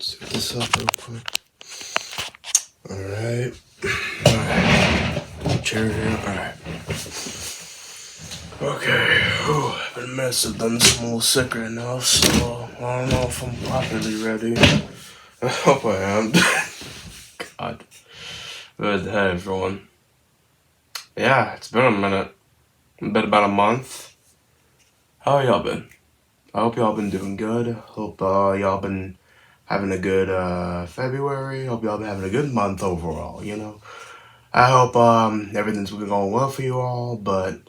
Set this up real quick. Alright. Alright. Chair here. Alright. Okay. Whew. Been a mess. I've done this. I'm a little sick right now, so I don't know if I'm properly ready. I hope I am. God. But hey, everyone. Yeah, it's been a minute. It's been about a month. How y'all been? I hope y'all been doing good. Hope y'all been having a good February. Hope y'all been having a good month overall, you know. I hope everything's been going well for you all, but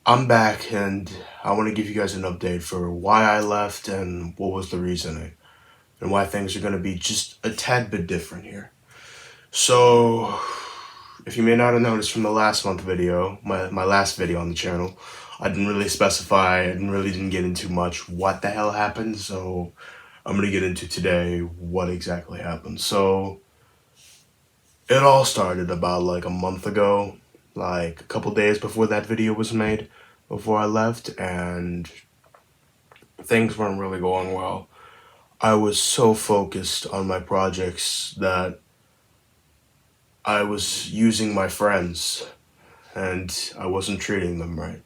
I'm back and I want to give you guys an update for why I left and what was the reasoning and why things are going to be just a tad bit different here. So, if you may not have noticed from the last month video, my last video on the channel, I didn't really specify, didn't get into much what the hell happened, so I'm going to get into today what exactly happened. So, it all started about like a month ago, like a couple days before that video was made, before I left, and things weren't really going well. I was so focused on my projects that I was using my friends and I wasn't treating them right.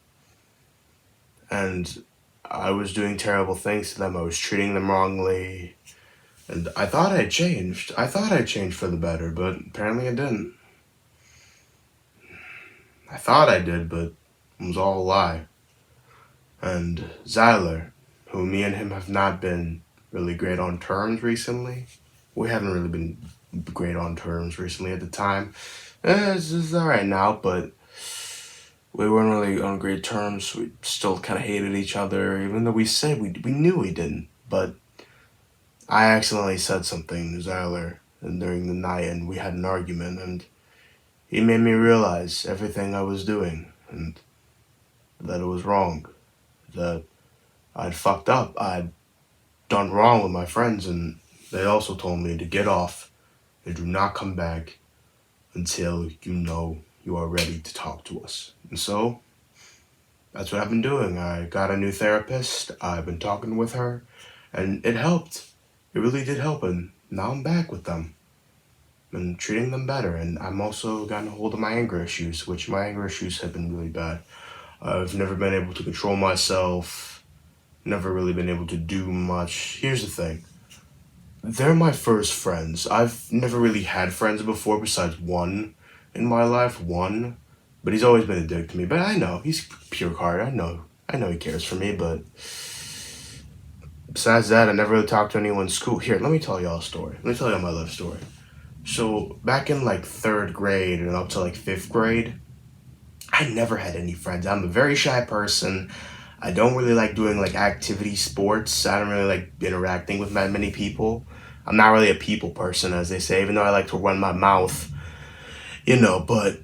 And I was doing terrible things to them. I was treating them wrongly. And I thought I changed. I thought I changed for the better, but apparently I didn't. I thought I did, but it was all a lie. And Zyler, who me and him have not been really great on terms recently. We haven't really been great on terms recently at the time. It's alright now, but we weren't really on great terms. We still kind of hated each other, even though we said we knew we didn't. But I accidentally said something to Zyler during the night, and we had an argument, and he made me realize everything I was doing, and that it was wrong, that I'd fucked up, I'd done wrong with my friends, and they also told me to get off and do not come back until you know you are ready to talk to us. And so, that's what I've been doing. I got a new therapist, I've been talking with her, and it helped. It really did help, and now I'm back with them and treating them better. And I'm also gotten a hold of my anger issues, which my anger issues have been really bad. I've never been able to control myself, never really been able to do much. Here's the thing. They're my first friends. I've never really had friends before besides one in my life, one. But he's always been a dick to me. But I know, he's pure heart. I know he cares for me, but besides that, I never really talked to anyone in school. Here, let me tell y'all a story. Let me tell y'all my life story. So, back in like 3rd grade and up to like 5th grade, I never had any friends. I'm a very shy person. I don't really like doing like activity sports. I don't really like interacting with that many people. I'm not really a people person, as they say, even though I like to run my mouth, you know. But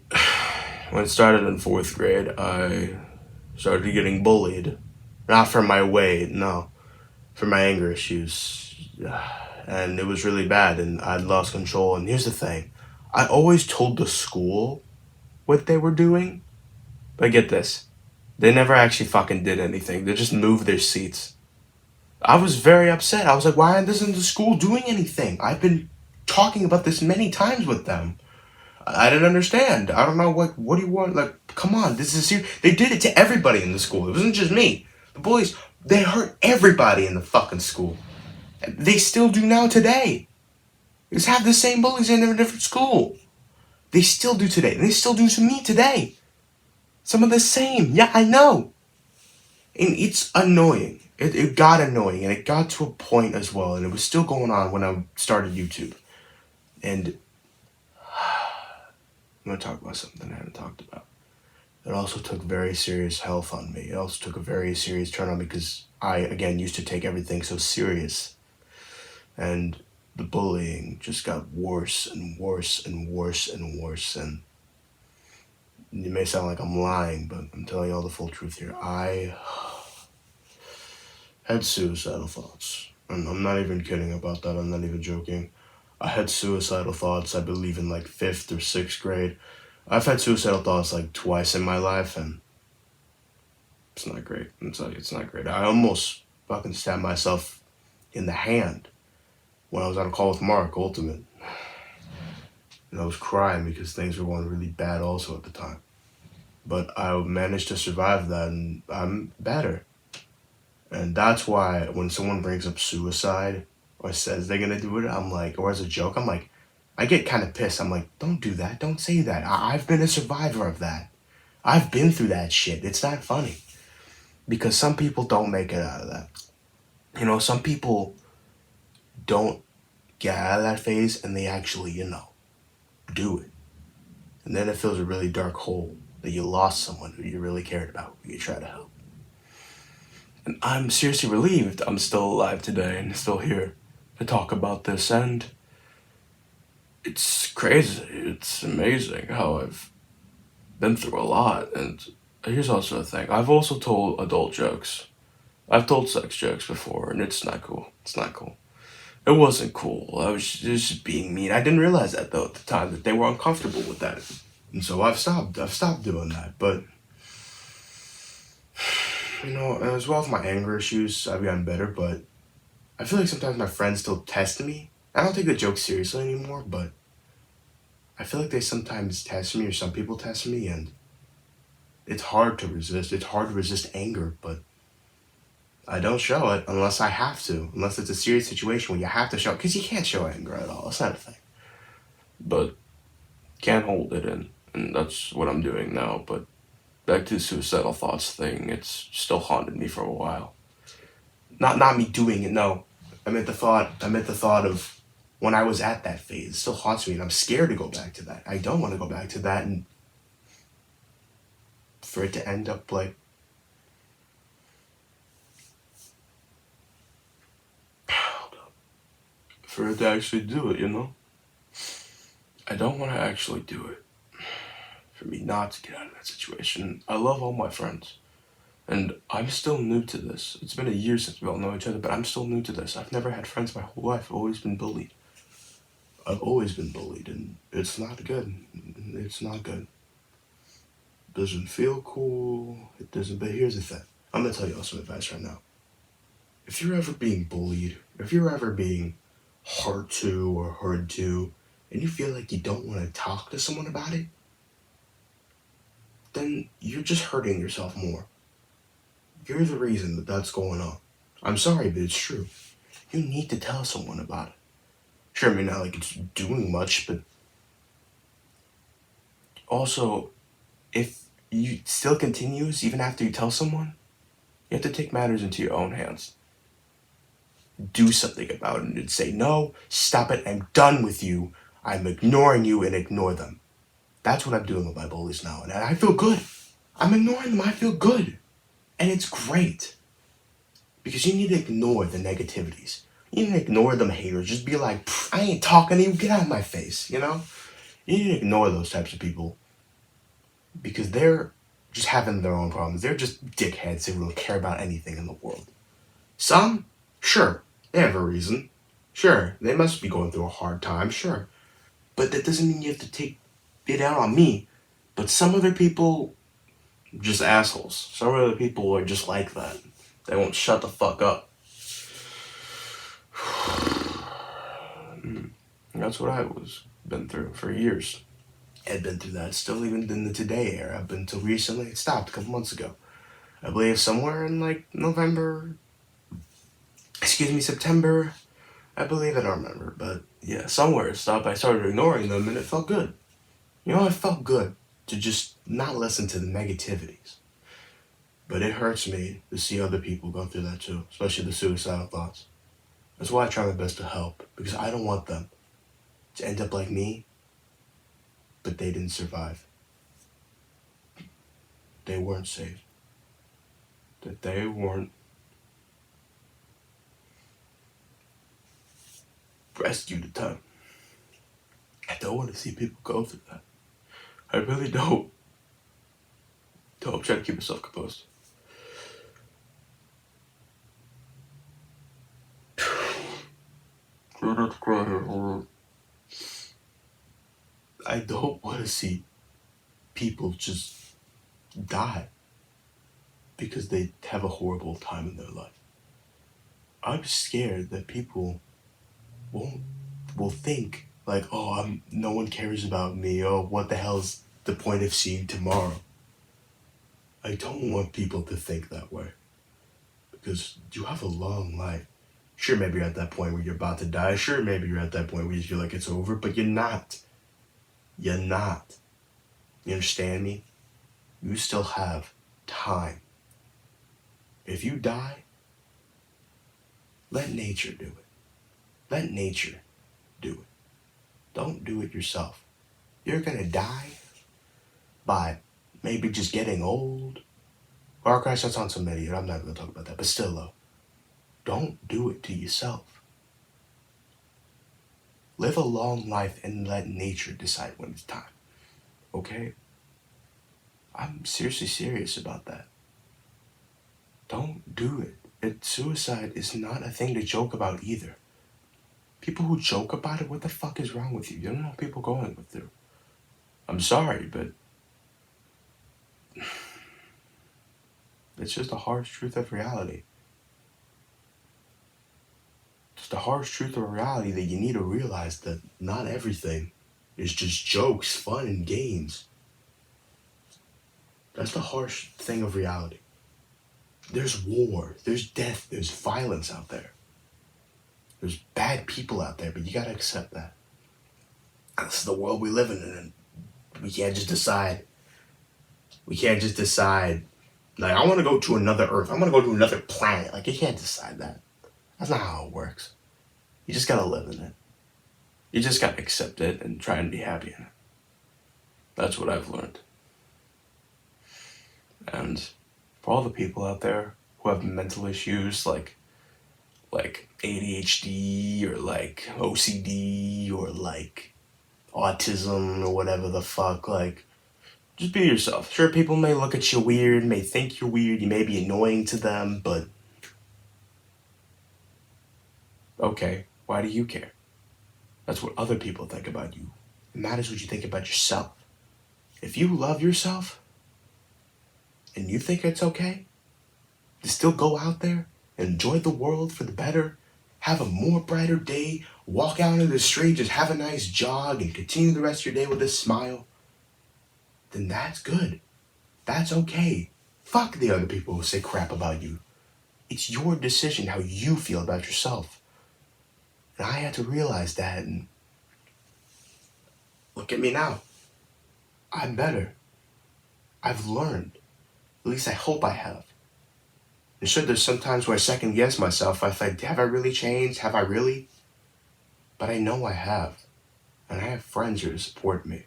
when it started in 4th grade, I started getting bullied. Not for my weight, no. For my anger issues. And it was really bad, and I'd lost control. And here's the thing. I always told the school what they were doing. But get this. They never actually fucking did anything. They just moved their seats. I was very upset. I was like, why isn't the school doing anything? I've been talking about this many times with them. I didn't understand. I don't know, what do you want? Like, come on, this is serious. They did it to everybody in the school. It wasn't just me. The bullies, they hurt everybody in the fucking school. They still do now today. They just have the same bullies in a different school. They still do today. And they still do to me today. Some of the same. Yeah, I know. And it's annoying. It got annoying, and it got to a point as well, and it was still going on when I started YouTube. And I'm going to talk about something I haven't talked about. It also took very serious health on me. It also took a very serious turn on me because I, again, used to take everything so serious. And the bullying just got worse and worse and worse and worse. And it may sound like I'm lying, but I'm telling you all the full truth here. I had suicidal thoughts. And I'm not even kidding about that. I'm not even joking. I had suicidal thoughts, I believe, in like 5th or 6th grade. I've had suicidal thoughts like twice in my life, and it's not great. I'm telling you, it's not great. I almost fucking stabbed myself in the hand. when I was on a call with Mark Ultimate, and I was crying because things were going really bad also at the time. But I managed to survive that, and I'm better. And that's why when someone brings up suicide or says they're gonna do it, I'm like, or as a joke, I'm like, I get kind of pissed. I'm like, don't do that. Don't say that. I've been a survivor of that. I've been through that shit. It's not funny. Because some people don't make it out of that. Some people don't get out of that phase and they actually, do it. And then it feels a really dark hole that you lost someone who you really cared about, who you try to help. And I'm seriously relieved I'm still alive today and still here to talk about this. And it's crazy. It's amazing how I've been through a lot. And here's also the thing, I've also told adult jokes. I've told sex jokes before, and it's not cool. It's not cool. It wasn't cool. I was just being mean. I didn't realize that though at the time that they were uncomfortable with that, and so I've stopped. I've stopped doing that. But as well as my anger issues, I've gotten better. But I feel like sometimes my friends still test me. I don't take the joke seriously anymore, but I feel like they sometimes test me, or some people test me, and it's hard to resist. It's hard to resist anger, but I don't show it unless I have to. Unless it's a serious situation where you have to show it, because you can't show anger at all. It's not a thing. But can't hold it in, and that's what I'm doing now. But back to the suicidal thoughts thing, it's still haunted me for a while. Not me doing it. No, I meant the thought. I meant the thought of when I was at that phase. It still haunts me, and I'm scared to go back to that. I don't want to go back to that, and for it to end up like for it to actually do it. I don't want to actually do it. For me not to get out of that situation. I love all my friends. And I'm still new to this. It's been a year since we all know each other, but I'm still new to this. I've never had friends my whole life. I've always been bullied. I've always been bullied, and it's not good. It's not good. It doesn't feel cool. It doesn't, but here's the thing. I'm gonna tell you all some advice right now. If you're ever being bullied, if you're ever being hurt to or heard to, and you feel like you don't want to talk to someone about it, then you're just hurting yourself more. You're the reason that that's going on. I'm sorry, but it's true. You need to tell someone about it. Sure, I mean, not like it's doing much, but also, if you still continues even after you tell someone, you have to take matters into your own hands. Do something about it and say, no, stop it, I'm done with you. I'm ignoring you and ignore them. That's what I'm doing with my bullies now, and I feel good. I'm ignoring them, I feel good. And it's great. Because you need to ignore the negativities. You need to ignore them haters. Just be like, I ain't talking to you, get out of my face. You need to ignore those types of people. Because they're just having their own problems. They're just dickheads who don't care about anything in the world. Some, sure, they have a reason. Sure, they must be going through a hard time, sure. But that doesn't mean you have to take it out on me. But some other people, just assholes. Some other people are just like that. They won't shut the fuck up. That's what I was been through for years. I'd been through that. Still even in the today era. Up until recently. It stopped a couple months ago. I believe somewhere in like September. I believe, I don't remember. But yeah, somewhere it stopped. I started ignoring them and it felt good. It felt good to just not listen to the negativities. But it hurts me to see other people go through that too, especially the suicidal thoughts. That's why I try my best to help, because I don't want them to end up like me, but they didn't survive. They weren't saved. That they weren't rescued in time. I don't want to see people go through that. I really don't. So I'm trying to keep myself composed. I don't want to see people just die because they have a horrible time in their life. I'm scared that people won't will think like, oh, no one cares about me. Oh, what the hell's the point of seeing tomorrow? I don't want people to think that way because you have a long life. Sure, maybe you're at that point where you're about to die. Sure, maybe you're at that point where you feel like it's over, but you're not. You're not. You understand me? You still have time. If you die, let nature do it. Let nature do it. Don't do it yourself. You're gonna die by maybe just getting old. Or gosh, that sounds so many. I'm not gonna talk about that. But still though, don't do it to yourself. Live a long life and let nature decide when it's time. Okay? I'm seriously serious about that. Don't do it. Suicide is not a thing to joke about either. People who joke about it, what the fuck is wrong with you? You don't know what people going through. I'm sorry, but it's just a harsh truth of reality. Just a harsh truth of reality that you need to realize that not everything is just jokes, fun, and games. That's the harsh thing of reality. There's war, there's death, there's violence out there. There's bad people out there, but you gotta accept that. This is the world we live in, and we can't just decide. Like, I want to go to another Earth. I want to go to another planet. Like, you can't decide that. That's not how it works. You just gotta live in it. You just gotta accept it and try and be happy in it. That's what I've learned. And for all the people out there who have mental issues like ADHD or like OCD or like autism or whatever the fuck, like, just be yourself. Sure, people may look at you weird, may think you're weird, you may be annoying to them, but okay, why do you care? That's what other people think about you. It matters what you think about yourself. If you love yourself and you think it's okay to still go out there, enjoy the world for the better, have a more brighter day, walk out into the street, just have a nice jog and continue the rest of your day with a smile, then that's good. That's okay. Fuck the other people who say crap about you. It's your decision how you feel about yourself. And I had to realize that, and look at me now. I'm better. I've learned. At least I hope I have. And sure, there's sometimes where I second guess myself. I think, have I really changed? Have I really? But I know I have. And I have friends here to support me,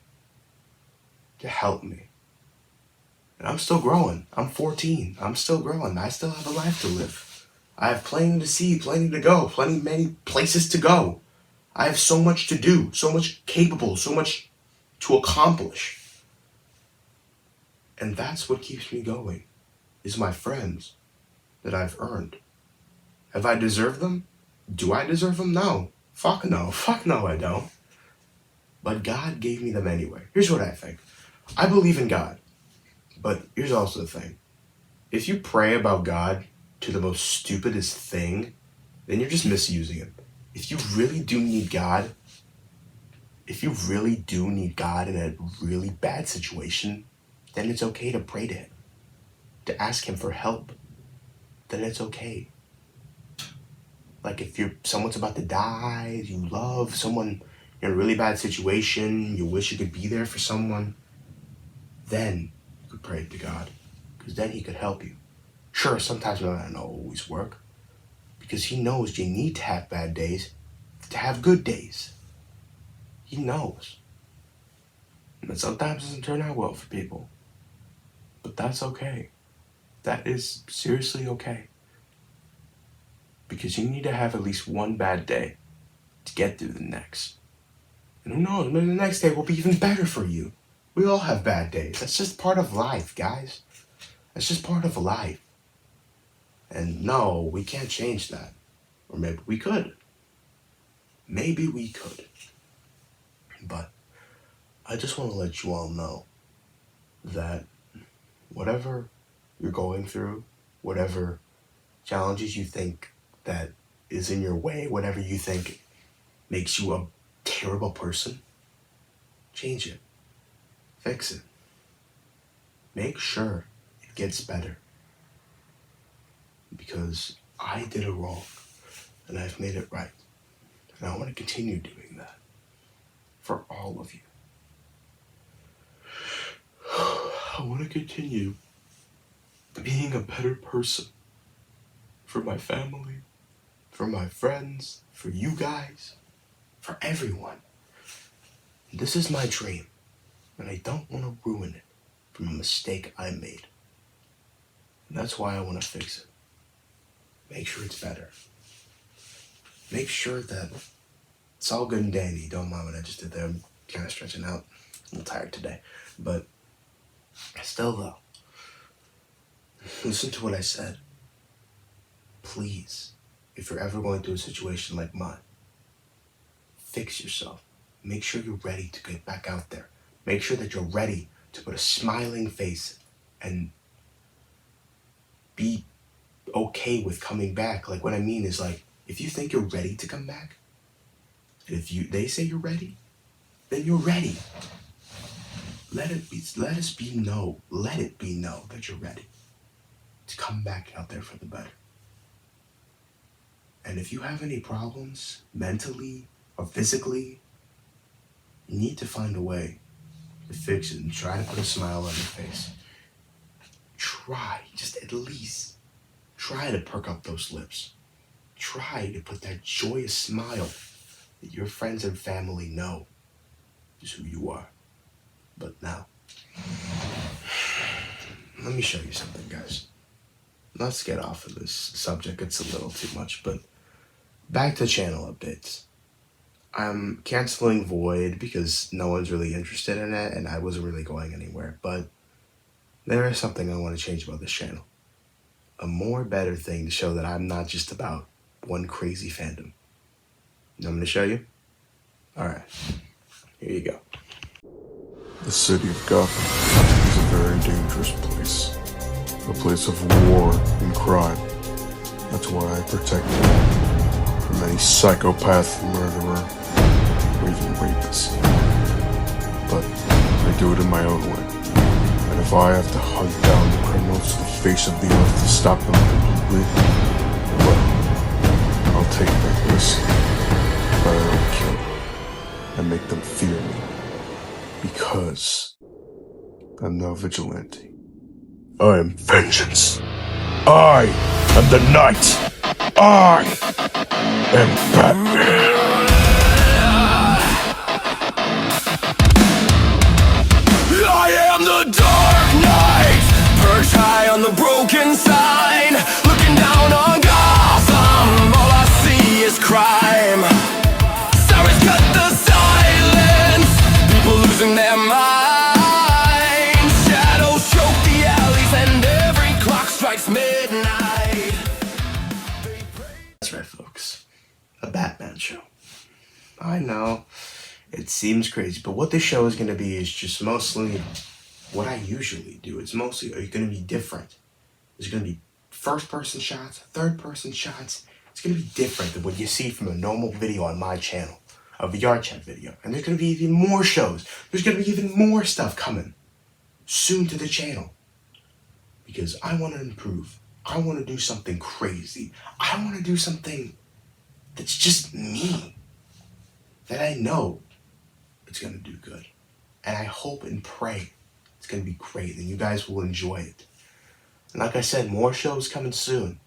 to help me. And I'm still growing. I'm 14. I'm still growing. I still have a life to live. I have plenty to see, plenty to go, many places to go. I have so much to do, so much capable, so much to accomplish. And that's what keeps me going, is my friends that I've earned. Have I deserved them? Do I deserve them? No. Fuck no. Fuck no, I don't. But God gave me them anyway. Here's what I think. I believe in God. But here's also the thing. If you pray about God to the most stupidest thing, then you're just misusing him. If you really do need God, in a really bad situation, then it's okay to pray to him, to ask him for help. Then it's okay. Like if someone's about to die, you love someone, you're in a really bad situation, you wish you could be there for someone, then you could pray to God, because then he could help you. Sure, sometimes it might not always work, because he knows you need to have bad days to have good days. He knows. And sometimes it doesn't turn out well for people. But that's okay. That is seriously okay. Because you need to have at least one bad day to get through the next. And who knows, maybe the next day will be even better for you. We all have bad days. That's just part of life, guys. That's just part of life. And no, we can't change that. Or maybe we could. Maybe we could. But I just want to let you all know that whatever you're going through, whatever challenges you think that is in your way, whatever you think makes you a terrible person, change it. Fix it. Make sure it gets better. Because I did it wrong, and I've made it right. And I want to continue doing that for all of you. I want to continue being a better person for my family, for my friends, for you guys, for everyone. This is my dream, and I don't want to ruin it from a mistake I made. And that's why I want to fix it. Make sure it's better. Make sure that it's all good and dandy. Don't mind what I just did there. I'm kind of stretching out. I'm a little tired today. But still though, listen to what I said. Please, if you're ever going through a situation like mine, fix yourself. Make sure you're ready to get back out there. Make sure that you're ready to put a smiling face and be okay with coming back. Like, what I mean is, like, if you think you're ready to come back, if they say you're ready, then you're ready. Let it be known that you're ready to come back out there for the better. And if you have any problems mentally or physically, you need to find a way to fix it and try to put a smile on your face. Try, just at least, try to perk up those lips. Try to put that joyous smile that your friends and family know is who you are. But now, let me show you something, guys. Let's get off of this subject. It's a little too much, but back to channel updates. I'm canceling Void because no one's really interested in it, and I wasn't really going anywhere. But there is something I want to change about this channel. A more better thing to show that I'm not just about one crazy fandom. You want me to show you? Alright, here you go. The city of Gotham is a very dangerous place. A place of war and crime. That's why I protect it from any psychopath, murderer, or even rapist. But I do it in my own way. And if I have to hunt down the criminals to the face of the earth to stop them completely, well, I'll take that risk. But I don't kill them and make them fear me. Because I'm no vigilante. I am vengeance. I am the night. I am Batman. I am the Dark Knight, perched high on the broken sign, looking down on Gotham. All I see is crime. Sirens cut the silence, people losing their minds. Shadows choke the alleys, and every clock strikes midnight. That's right, folks. A Batman show. I know. It seems crazy, but what this show is going to be is just mostly what I usually do. It's mostly, are you going to be different? There's going to be first-person shots, third-person shots. It's going to be different than what you see from a normal video on my channel, a VR chat video. And there's going to be even more shows. There's going to be even more stuff coming soon to the channel. Because I want to improve. I want to do something crazy. I want to do something that's just me. That I know it's going to do good. And I hope and pray it's going to be great and you guys will enjoy it. And like I said, more shows coming soon.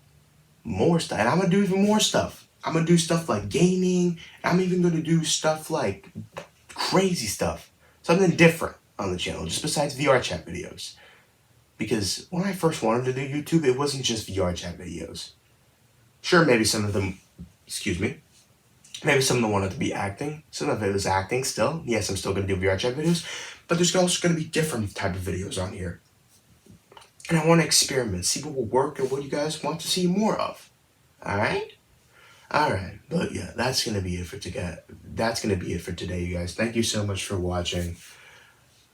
More stuff. And I'm going to do even more stuff. I'm going to do stuff like gaming. I'm even going to do stuff like crazy stuff. Something different on the channel, just besides VR chat videos. Because when I first wanted to do YouTube, it wasn't just VR chat videos. Sure, maybe some of them, maybe some of them wanted to be acting. Some of it was acting still. Yes, I'm still going to do VR chat videos. But there's also going to be different type of videos on here. And I want to experiment, see what will work and what you guys want to see more of. Alright? Alright. But yeah, that's going to be it for today. That's going to be it for today, you guys. Thank you so much for watching.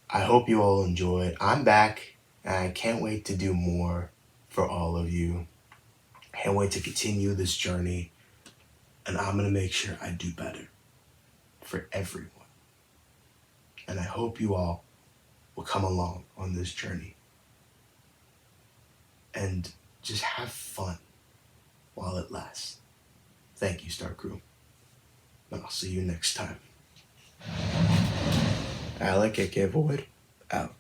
I hope you all enjoyed. I'm back. And I can't wait to do more for all of you. Can't wait to continue this journey. And I'm going to make sure I do better. for everyone. And I hope you all will come along on this journey and just have fun while it lasts. Thank you, Star Crew. And I'll see you next time. Alec, aka Void, out.